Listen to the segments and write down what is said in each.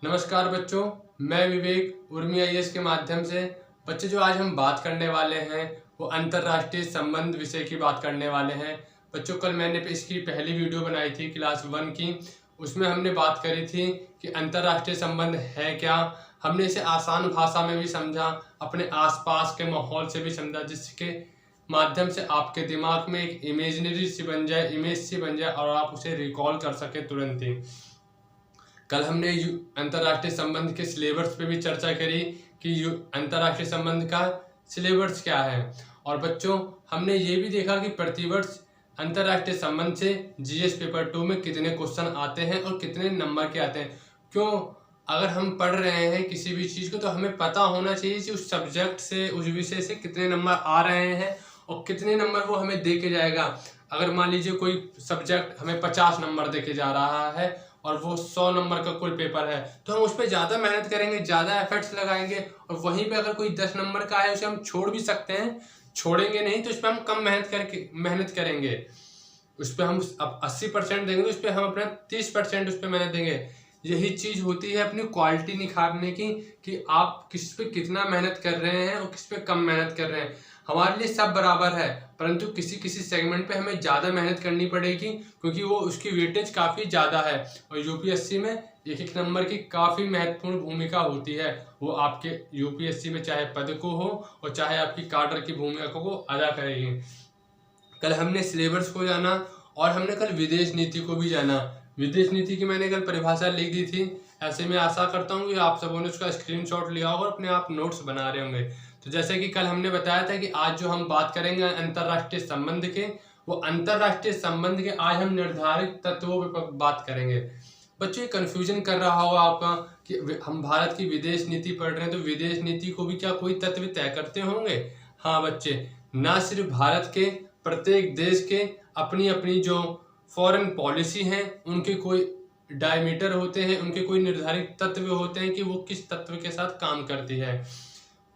नमस्कार बच्चों, मैं विवेक उर्मी आईएएस के माध्यम से बच्चे जो आज हम बात करने वाले हैं वो अंतर्राष्ट्रीय संबंध विषय की बात करने वाले हैं। बच्चों, कल मैंने इसकी पहली वीडियो बनाई थी क्लास 1 की। उसमें हमने बात करी थी कि अंतर्राष्ट्रीय संबंध है क्या। हमने इसे आसान भाषा में भी समझा, अपने आसपास के माहौल से भी समझा, जिसके माध्यम से आपके दिमाग में एक इमेजिनरी सी बन जाए, इमेज सी बन जाए और आप उसे रिकॉल कर सके तुरंत ही। कल हमने अंतर्राष्ट्रीय संबंध के सिलेबस पे भी चर्चा करी कि अंतर्राष्ट्रीय संबंध का सिलेबस क्या है। और बच्चों, हमने ये भी देखा कि प्रतिवर्ष अंतर्राष्ट्रीय संबंध से जीएस पेपर 2 में कितने क्वेश्चन आते हैं और कितने नंबर के आते हैं। क्यों? अगर हम पढ़ रहे हैं किसी भी चीज़ को तो हमें पता होना चाहिए कि उस सब्जेक्ट से, उस विषय से कितने नंबर आ रहे हैं और कितने नंबर वो हमें दे के जाएगा। अगर मान लीजिए कोई सब्जेक्ट हमें 50 नंबर दे के जा रहा है और वो 100 नंबर का कुल पेपर है, तो हम उस पर ज़्यादा मेहनत करेंगे, ज़्यादा एफर्ट्स लगाएंगे। और वहीं पे अगर कोई 10 नंबर का है उसे हम छोड़ भी सकते हैं, छोड़ेंगे नहीं तो उस पर हम कम मेहनत करेंगे। उस पर हम अब 80% देंगे तो उस पर हम अपना 30% उस पर मेहनत देंगे। यही चीज़ होती है अपनी क्वालिटी निखारने की, कि आप किस पे कितना मेहनत कर रहे हैं और किस पे कम मेहनत कर रहे हैं। हमारे लिए सब बराबर है, परंतु किसी किसी सेगमेंट पे हमें ज़्यादा मेहनत करनी पड़ेगी, क्योंकि वो उसकी वेटेज काफ़ी ज़्यादा है। और यूपीएससी में एक एक नंबर की काफ़ी महत्वपूर्ण भूमिका होती है। वो आपके यूपीएससी में चाहे पद को हो और चाहे आपकी काडर की भूमिका को अदा करेगी। कल हमने सिलेबस को जाना और हमने कल विदेश नीति को भी जाना। विदेश नीति की मैंने कल परिभाषा लिख दी थी। ऐसे मैं आशा करता हूँ कि आप सबों ने उसका स्क्रीनशॉट लिया होगा और अपने आप नोट्स बना रहे होंगे। तो जैसे कि कल हमने बताया था कि आज जो हम बात करेंगे अंतर्राष्ट्रीय संबंध के, वो अंतर्राष्ट्रीय संबंध के आज हम निर्धारित तत्वों पर बात करेंगे। बच्चों, ये कन्फ्यूजन कर रहा होगा आपका कि हम भारत की विदेश नीति पढ़ रहे हैं तो विदेश नीति को भी क्या कोई तत्व तय करते होंगे? हाँ बच्चे, ना सिर्फ भारत के, प्रत्येक देश के अपनी अपनी जो फॉरेन पॉलिसी हैं उनके कोई डायमीटर होते हैं, उनके कोई निर्धारित तत्व होते हैं कि वो किस तत्व के साथ काम करती है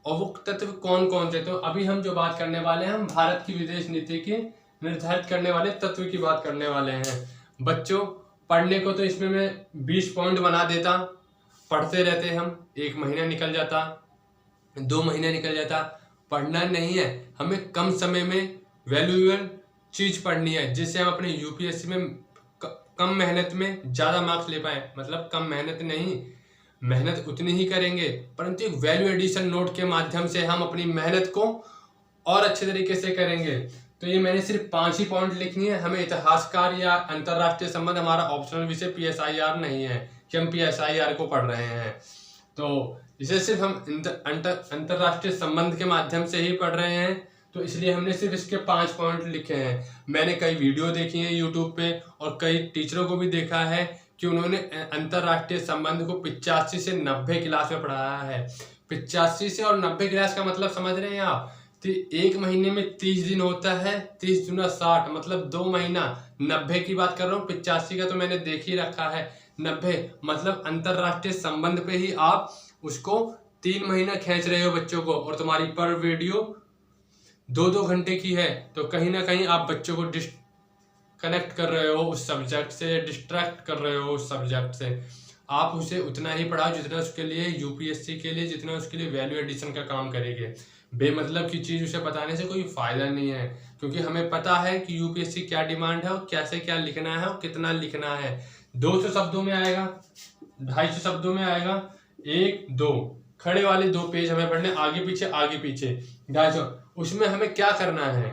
और वो तत्व कौन कौन से। तो अभी हम जो बात करने वाले हैं, हम भारत की विदेश नीति के निर्धारित करने वाले तत्व की बात करने वाले हैं। बच्चों, पढ़ने को तो इसमें मैं 20 पॉइंट बना देता, पढ़ते रहते हम, 1 महीना निकल जाता, 2 महीने निकल जाता। पढ़ना नहीं है, हमें कम समय में वैल्यूएबल चीज़ पढ़नी है, जिससे हम अपने यूपीएससी में कम मेहनत में ज़्यादा मार्क्स ले पाएँ। मतलब कम मेहनत नहीं, मेहनत उतनी ही करेंगे, परंतु एक वैल्यू एडिशन नोट के माध्यम से हम अपनी मेहनत को और अच्छे तरीके से करेंगे। तो ये मैंने सिर्फ 5 ही पॉइंट लिखनी है। हमें इतिहासकार या अंतर्राष्ट्रीय संबंध हमारा ऑप्शनल विषय पीएसआईआर नहीं है कि हम पीएसआईआर को पढ़ रहे हैं। तो इसे सिर्फ हम अंतर्राष्ट्रीय संबंध के माध्यम से ही पढ़ रहे हैं, तो इसलिए हमने सिर्फ इसके 5 पॉइंट लिखे हैं। मैंने कई वीडियो देखी हैं यूट्यूब पे और कई टीचरों को भी देखा है कि उन्होंने अंतर्राष्ट्रीय संबंध को 85 से 90 क्लास में पढ़ाया है। 85 से और 90 क्लास का मतलब समझ रहे हैं आप? तो 1 महीने में 30 दिन होता है, 30 दूना 60, मतलब 2 महीना। 90 की बात कर रहा हूँ, 85 का तो मैंने देख ही रखा है। 90 मतलब अंतर्राष्ट्रीय संबंध पे ही आप उसको 3 महीना खींच रहे हो बच्चों को, और तुम्हारी पर वीडियो 2-2 घंटे की है। तो कहीं ना कहीं आप बच्चों को कनेक्ट कर रहे हो उस सब्जेक्ट से, डिस्ट्रैक्ट कर रहे हो उस सब्जेक्ट से। आप उसे उतना ही पढ़ाओ जितना उसके लिए, यूपीएससी के लिए जितना उसके लिए वैल्यू एडिशन का काम करेंगे। बेमतलब की चीज़ उसे बताने से कोई फ़ायदा नहीं है, क्योंकि हमें पता है कि यूपीएससी क्या डिमांड है और कैसे क्या लिखना है और कितना लिखना है। 200 शब्दों में आएगा, 250 शब्दों में आएगा, 1 2 खड़े वाले 2 पेज हमें पढ़ने, आगे पीछे 250। उसमें हमें क्या करना है?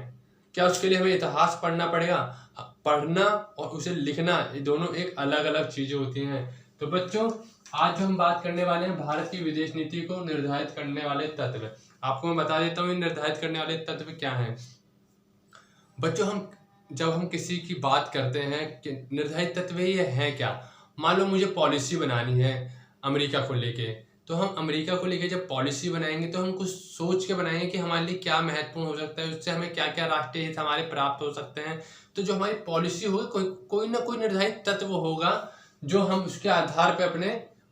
क्या उसके लिए हमें इतिहास पढ़ना पड़ेगा? पढ़ना और उसे लिखना, ये दोनों एक अलग अलग चीज़ें होती हैं। तो बच्चों, आज जो हम बात करने वाले हैं भारत की विदेश नीति को निर्धारित करने वाले तत्व। आपको मैं बता देता हूँ ये निर्धारित करने वाले तत्व क्या हैं। बच्चों, जब हम किसी की बात करते हैं कि निर्धारित तत्व ये हैं क्या। मान लो मुझे पॉलिसी बनानी है अमेरिका को लेके, तो हम अमेरिका को लेके जब पॉलिसी बनाएंगे तो हम कुछ सोच के बनाएंगे कि हमारे लिए क्या महत्वपूर्ण हो सकता है, उससे हमें क्या क्या राष्ट्रीय हित हमारे प्राप्त हो सकते हैं। तो जो हमारी पॉलिसी होगी, कोई ना कोई निर्धारित तत्व होगा जो हम उसके आधार पर अपने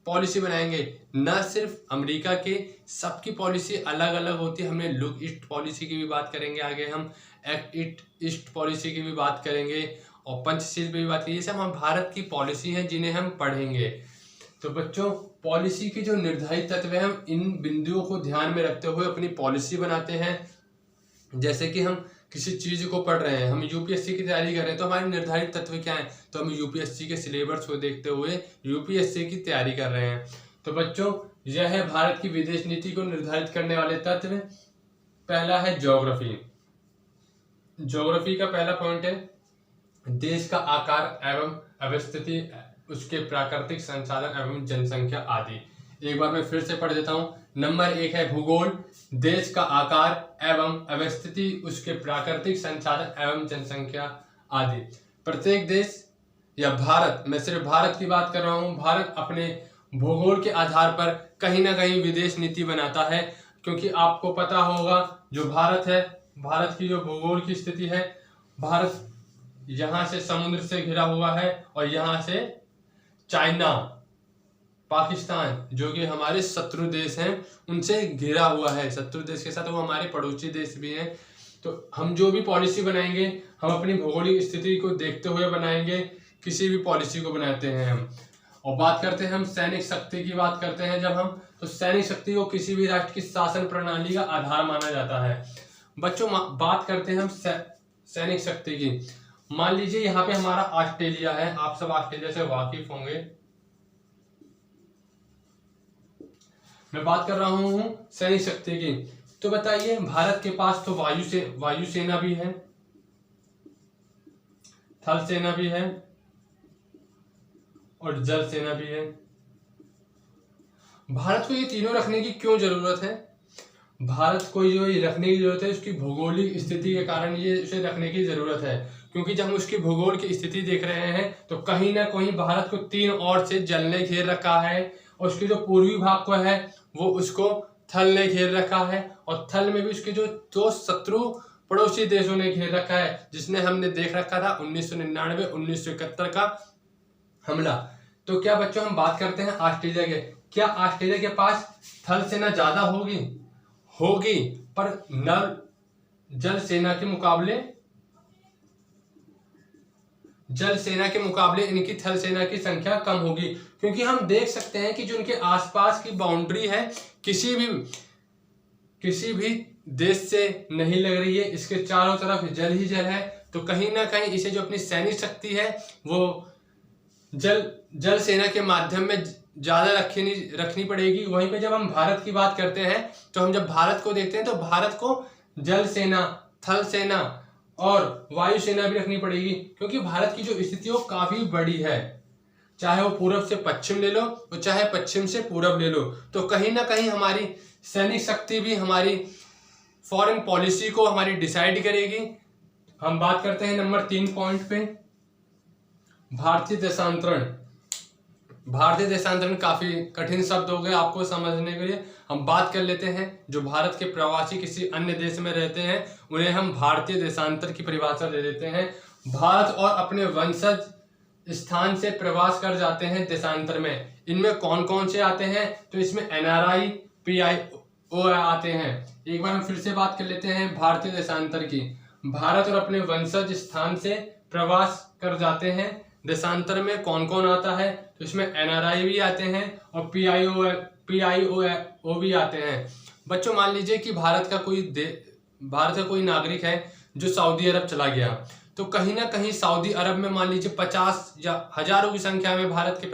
पॉलिसी बनाएंगे। न सिर्फ अमेरिका के, सबकी पॉलिसी अलग अलग होती है। हमने लुक ईस्ट पॉलिसी की भी बात करेंगे, आगे हम एक्ट ईस्ट पॉलिसी की भी बात करेंगे और पंचशील पे भी बात करेंगे। ये सब हम भारत की पॉलिसी हैं जिन्हें हम पढ़ेंगे। तो बच्चों पॉलिसी के जो निर्धारित तत्व हैं, हम इन बिंदुओं को ध्यान में रखते हुए अपनी पॉलिसी बनाते हैं। जैसे कि हम किसी चीज़ को पढ़ रहे हैं, हम यूपीएससी की तैयारी कर रहे हैं, तो हमारे निर्धारित तत्व क्या हैं, तो हम यूपीएससी के सिलेबस को देखते हुए यूपीएससी की तैयारी कर रहे हैं। तो बच्चों यह है भारत की विदेश नीति को निर्धारित करने वाले तत्व। पहला है ज्योग्राफी। ज्योग्राफी का पहला पॉइंट है देश का आकार एवं अवस्थिति, उसके प्राकृतिक संसाधन एवं जनसंख्या आदि। एक बार मैं फिर से पढ़ देता हूँ। नंबर 1 है भूगोल, देश का आकार एवं अवस्थिति, उसके प्राकृतिक संसाधन एवं जनसंख्या आदि। प्रत्येक देश या भारत, मैं सिर्फ भारत की बात कर रहा हूँ, भारत अपने भूगोल के आधार पर कहीं ना कहीं विदेश नीति बनाता है। क्योंकि आपको पता होगा जो भारत है, भारत की जो भूगोल की स्थिति है, भारत यहाँ से समुद्र से घिरा हुआ है और यहाँ से चाइना, पाकिस्तान जो कि हमारे शत्रु देश हैं उनसे घिरा हुआ है। शत्रु देश के साथ वो हमारे पड़ोसी देश भी हैं। तो हम जो भी पॉलिसी बनाएंगे हम अपनी भौगोलिक स्थिति को देखते हुए बनाएंगे, किसी भी पॉलिसी को बनाते हैं हम। और बात करते हैं हम सैनिक शक्ति की बात करते हैं जब हम, तो सैनिक शक्ति को किसी भी राष्ट्र की शासन प्रणाली का आधार माना जाता है। बच्चों बात करते हैं हम सैनिक शक्ति की। मान लीजिए यहाँ पे हमारा ऑस्ट्रेलिया है, आप सब ऑस्ट्रेलिया से वाकिफ होंगे। मैं बात कर रहा हूँ सैनिक शक्ति की। तो बताइए भारत के पास तो वायुसेना भी है, थल सेना भी है और जल सेना भी है। भारत को ये तीनों रखने की क्यों जरूरत है? भारत को जो ये रखने की जरूरत है उसकी भौगोलिक स्थिति के कारण ये उसे रखने की जरूरत है। क्योंकि जब हम उसकी भूगोल की स्थिति देख रहे हैं तो कहीं ना कहीं भारत को 3 ओर से जल ने घेर रखा है और उसके जो पूर्वी भाग को है वो उसको थल ने घेर रखा है और थल में भी उसके जो 2 शत्रु पड़ोसी देशों ने घेर रखा है, जिसने हमने देख रखा था 1999 1971 का हमला। तो क्या बच्चों हम बात करते हैं ऑस्ट्रेलिया के, क्या ऑस्ट्रेलिया के पास थल सेना ज्यादा होगी पर नर जल सेना के मुकाबले इनकी थल सेना की संख्या कम होगी। क्योंकि हम देख सकते हैं कि जो उनके आसपास की बाउंड्री है किसी भी देश से नहीं लग रही है, इसके चारों तरफ जल ही जल है। तो कहीं ना कहीं इसे जो अपनी सैनिक शक्ति है वो जल सेना के माध्यम में ज्यादा रखनी पड़ेगी। वहीं पे जब हम भारत की बात करते हैं तो हम जब भारत को देखते हैं तो भारत को जल सेना, थल सेना और वायु सेना भी रखनी पड़ेगी। क्योंकि भारत की जो स्थिति वो काफी बड़ी है, चाहे वो पूरब से पश्चिम ले लो और चाहे पश्चिम से पूरब ले लो। तो कहीं ना कहीं हमारी सैनिक शक्ति भी हमारी फॉरेन पॉलिसी को हमारी डिसाइड करेगी। हम बात करते हैं नंबर 3 पॉइंट पे, भारतीय देशांतरण। भारतीय देशांतरण काफी कठिन शब्द हो गए आपको समझने के लिए। हम बात कर लेते हैं जो भारत के प्रवासी किसी अन्य देश में रहते हैं उन्हें हम भारतीय देशांतर की परिभाषा दे देते हैं। भारत और अपने वंशज स्थान से प्रवास कर जाते हैं देशांतर में। इनमें कौन कौन से आते हैं? तो इसमें NRI PIO आते हैं। एक बार हम फिर से बात कर लेते हैं भारतीय देशांतर की। भारत और अपने वंशज स्थान से प्रवास कर जाते हैं देशांतर में कौन कौन आता है? तो इसमें NRI भी आते हैं और PIO भी आते हैं। बच्चों मान लीजिए कि भारत का कोई नागरिक है जो सऊदी अरब चला गया, तो कहीं ना कहीं सऊदी अरब में मान लीजिए 50 या हजारों की संख्या में भारत के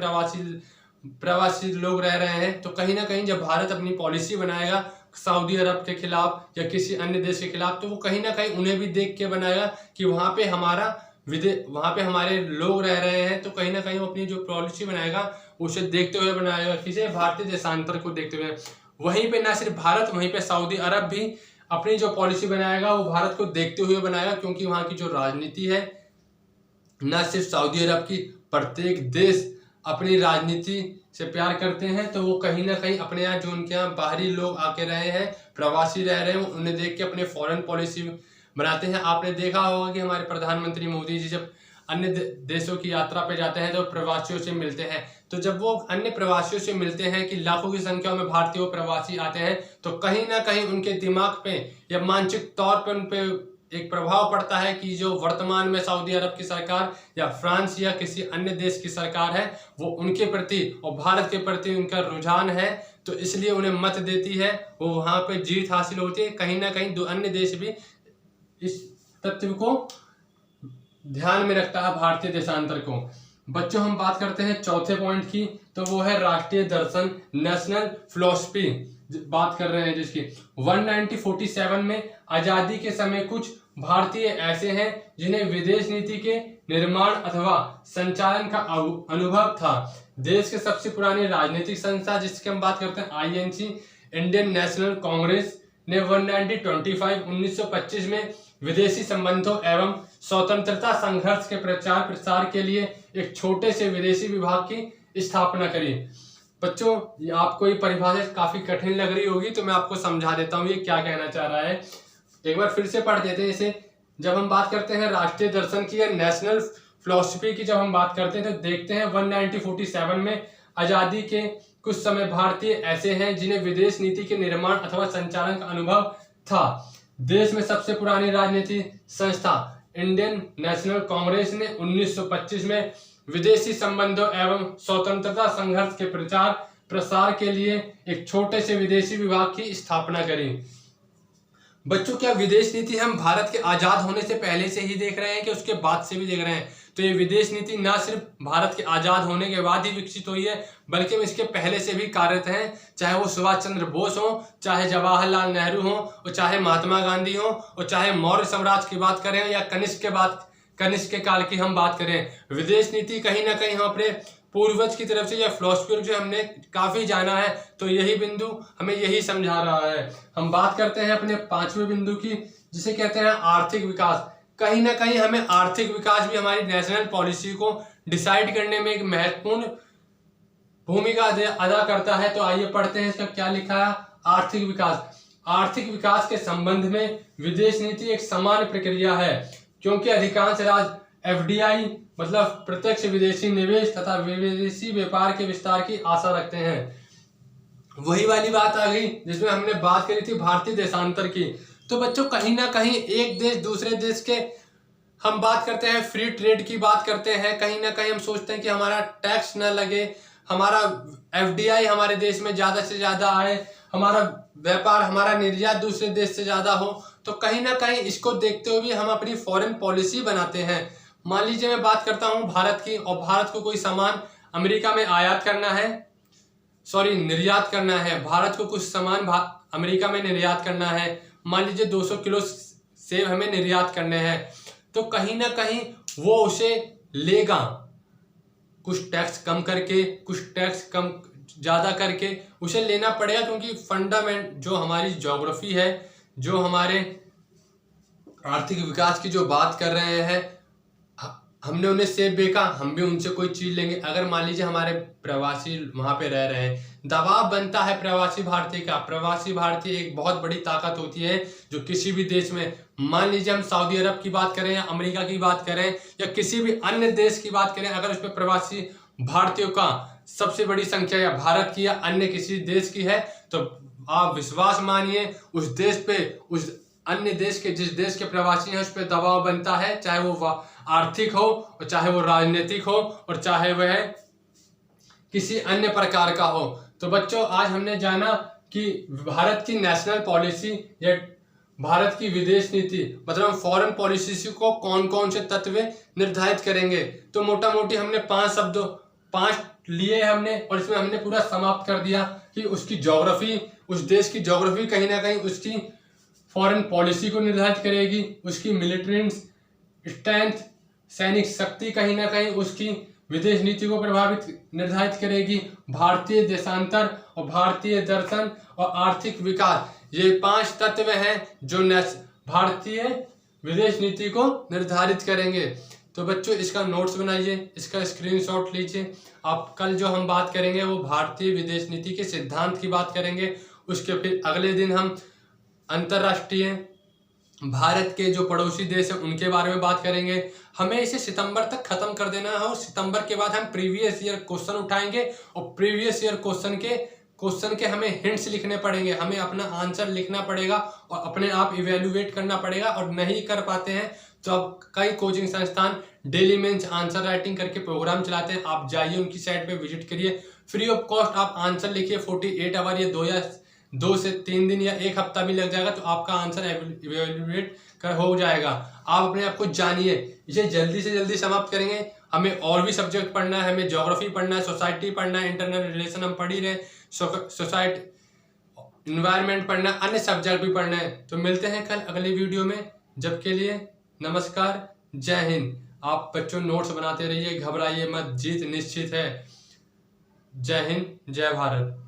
प्रवासी लोग रह रहे हैं। तो कहीं ना कहीं जब भारत अपनी पॉलिसी बनाएगा सऊदी अरब के खिलाफ या किसी अन्य देश के खिलाफ, तो वो कहीं ना कहीं उन्हें भी देख के बनाएगा कि वहाँ पे हमारे लोग रह रहे हैं। तो कहीं ना कहीं वो अपनी जो पॉलिसी बनाएगा उसे देखते हुए बनाएगा, किसे? भारतीय देशांतर को देखते हुए। वहीं पे ना सिर्फ भारत, वहीं पे सऊदी अरब भी अपनी जो पॉलिसी बनाएगा वो भारत को देखते हुए बनाएगा। क्योंकि वहाँ की जो राजनीति है, ना सिर्फ सऊदी अरब की, प्रत्येक देश अपनी राजनीति से प्यार करते हैं। तो वो कहीं ना कहीं अपने यहाँ जो उनके यहाँ बाहरी लोग आके रहे हैं, प्रवासी रह रहे हैं, उन्हें देख के अपने फॉरेन पॉलिसी बनाते हैं। आपने देखा होगा कि हमारे प्रधानमंत्री मोदी जी जब अन्य देशों की यात्रा पे जाते हैं तो प्रवासियों से मिलते हैं। तो जब वो अन्य प्रवासियों से मिलते हैं कि लाखों की संख्या में भारतीय प्रवासी आते हैं, तो कहीं ना कहीं उनके दिमाग पे या मानसिक तौर पे उन पे एक प्रभाव पड़ता है कि जो वर्तमान में सऊदी अरब की सरकार या फ्रांस या किसी अन्य देश की सरकार है वो उनके प्रति और भारत के प्रति उनका रुझान है, तो इसलिए उन्हें मत देती है, वो वहाँ पे जीत हासिल होती है। कहीं ना कहीं दो अन्य देश भी इस तत्व को ध्यान में रखता है, भारतीय देशांतर को। बच्चों हम बात करते हैं चौथे पॉइंट की, तो वो है राष्ट्रीय दर्शन, नेशनल फिलॉसफी बात कर रहे हैं, जिसकी 1947 में आजादी के समय कुछ भारतीय ऐसे हैं जिन्हें विदेश नीति के निर्माण अथवा संचालन का अनुभव था। देश के सबसे पुरानी राजनीतिक संस्था जिसकी हम बात करते हैं INC, इंडियन नेशनल कांग्रेस ने 1925 में विदेशी संबंधों एवं स्वतंत्रता संघर्ष के प्रचार प्रसार के लिए एक छोटे से विदेशी विभाग की स्थापना करी। बच्चों आपको ये परिभाषा काफी कठिन लग रही होगी, तो मैं आपको समझा देता हूँ ये क्या कहना चाह रहा है। एक बार फिर से पढ़ देते हैं इसे। जब हम बात करते हैं राष्ट्रीय दर्शन की या नेशनल फिलॉसफी की, जब हम बात करते हैं तो देखते हैं 1947 में आजादी के कुछ समय भारतीय ऐसे हैं जिन्हें विदेश नीति के निर्माण अथवा संचालन का अनुभव था। देश में सबसे पुरानी राजनीतिक संस्था इंडियन नेशनल कांग्रेस ने 1925 में विदेशी संबंधों एवं स्वतंत्रता संघर्ष के प्रचार प्रसार के लिए एक छोटे से विदेशी विभाग की स्थापना करी। बच्चों क्या विदेश नीति हम भारत के आजाद होने से पहले से ही देख रहे हैं कि उसके बाद से भी देख रहे हैं? तो ये विदेश नीति न सिर्फ भारत के आजाद होने के बाद ही विकसित हुई है, बल्कि इसके पहले से भी कार्यरत हैं। चाहे वो सुभाष चंद्र बोस हो, चाहे जवाहरलाल नेहरू हो, और चाहे महात्मा गांधी हो, और चाहे मौर्य साम्राज्य की बात करें या कनिष्क के काल की हम बात करें। विदेश नीति कहीं ना कहीं हम अपने पूर्वज की तरफ से या फिलोसफी जो हमने काफी जाना है, तो यही बिंदु हमें यही समझा रहा है। हम बात करते हैं अपने पांचवें बिंदु की, जिसे कहते हैं आर्थिक विकास। कहीं ना कहीं हमें आर्थिक विकास भी हमारी नेशनल पॉलिसी को डिसाइड करने में एक महत्वपूर्ण भूमिका अदा करता है। तो आइए पढ़ते हैं इसका क्या लिखा है। आर्थिक विकास। आर्थिक विकास के संबंध में विदेश नीति एक सामान्य प्रक्रिया है, क्योंकि अधिकांश राज्य FDI मतलब प्रत्यक्ष विदेशी निवेश तथा विदेशी व्यापार के विस्तार की आशा रखते हैं। वही वाली बात आ गई जिसमें हमने बात करी थी भारतीय देशांतर की। तो बच्चों कहीं ना कहीं एक देश दूसरे देश के हम बात करते हैं, फ्री ट्रेड की बात करते हैं, कहीं ना कहीं हम सोचते हैं कि हमारा टैक्स न लगे, हमारा FDI हमारे देश में ज्यादा से ज्यादा आए, हमारा व्यापार हमारा निर्यात दूसरे देश से ज्यादा हो। तो कहीं ना कहीं इसको देखते हुए भी हम अपनी फॉरेन पॉलिसी बनाते हैं। मान लीजिए मैं बात करता हूं भारत की, और भारत को कोई सामान अमेरिका में निर्यात करना है। भारत को कुछ सामान अमेरिका में निर्यात करना है। मान लीजिए 200 किलो सेब हमें निर्यात करने हैं, तो कहीं ना कहीं वो उसे लेगा, कुछ टैक्स कम करके, कुछ टैक्स कम ज्यादा करके उसे लेना पड़ेगा, क्योंकि फंडामेंट जो हमारी ज्योग्राफी है, जो हमारे आर्थिक विकास की जो बात कर रहे हैं, हमने उन्हें सेब बेचा, हम भी उनसे कोई चीज लेंगे। अगर मान लीजिए हमारे प्रवासी वहां पे रह रहे हैं, दबाव बनता है प्रवासी भारतीय का। प्रवासी भारतीय एक बहुत बड़ी ताकत होती है जो किसी भी देश में, मान लीजिए हम सऊदी अरब की बात करें या अमेरिका की बात करें या किसी भी अन्य देश की बात करें, अगर उस पर प्रवासी भारतीयों का सबसे बड़ी संख्या या भारत की या अन्य किसी देश की है, तो आप विश्वास मानिए उस देश पे, उस अन्य देश के जिस देश के प्रवासी हैं उस पर दबाव बनता है, चाहे वो आर्थिक हो और चाहे वो राजनीतिक हो और चाहे वह किसी अन्य प्रकार का हो। तो बच्चों आज हमने जाना कि भारत की नेशनल पॉलिसी या भारत की विदेश नीति मतलब फॉरेन पॉलिसी को कौन कौन से तत्व निर्धारित करेंगे। तो मोटा मोटी हमने 5 लिए हमने, और इसमें हमने पूरा समाप्त कर दिया कि उसकी ज्योग्राफी, उस देश की ज्योग्राफी कहीं ना कहीं उसकी फॉरेन पॉलिसी को निर्धारित करेगी, उसकी मिलिट्री स्ट्रेंथ, सैनिक शक्ति कहीं ना कहीं उसकी विदेश नीति को प्रभावित निर्धारित करेगी। भारतीय देशांतर और भारतीय दर्शन और आर्थिक विकास, ये 5 तत्व हैं जो भारतीय विदेश नीति को निर्धारित करेंगे। तो बच्चों इसका नोट्स बनाइए, इसका स्क्रीनशॉट लीजिए। आप कल जो हम बात करेंगे वो भारतीय विदेश नीति के सिद्धांत की बात करेंगे। उसके फिर अगले दिन हम अंतर्राष्ट्रीय भारत के जो पड़ोसी देश हैं उनके बारे में बात करेंगे। हमें इसे सितंबर तक खत्म कर देना है, और सितंबर के बाद हम प्रीवियस ईयर क्वेश्चन उठाएंगे और प्रीवियस ईयर क्वेश्चन के क्वेश्चन के हमें हिंट्स लिखने पड़ेंगे, हमें अपना आंसर लिखना पड़ेगा और अपने आप इवेल्युएट करना पड़ेगा। और नहीं कर पाते हैं तो अब कई कोचिंग संस्थान डेली मेंस आंसर राइटिंग करके प्रोग्राम चलाते हैं, आप जाइए उनकी साइट पे विजिट करिए, फ्री ऑफ कॉस्ट आप आंसर लिखिए। 48 आवर या 2 से 3 दिन या 1 हफ्ता भी लग जाएगा तो आपका आंसर इवेल्युएट कर हो जाएगा। आप अपने आप को जानिए, इसे जल्दी से जल्दी समाप्त करेंगे। हमें और भी सब्जेक्ट पढ़ना है, हमें ज्योग्राफी पढ़ना है, सोसाइटी पढ़ना है, इंटरनेशनल रिलेशन हम पढ़ ही रहे, सोसाइटी इन्वायरमेंट पढ़ना, अन्य सब्जेक्ट भी पढ़ना है। तो मिलते हैं कल अगली वीडियो में, जब के लिए नमस्कार, जय हिंद। आप बच्चों नोट्स बनाते रहिए, घबराइए मत, जीत निश्चित है। जय हिंद, जय भारत।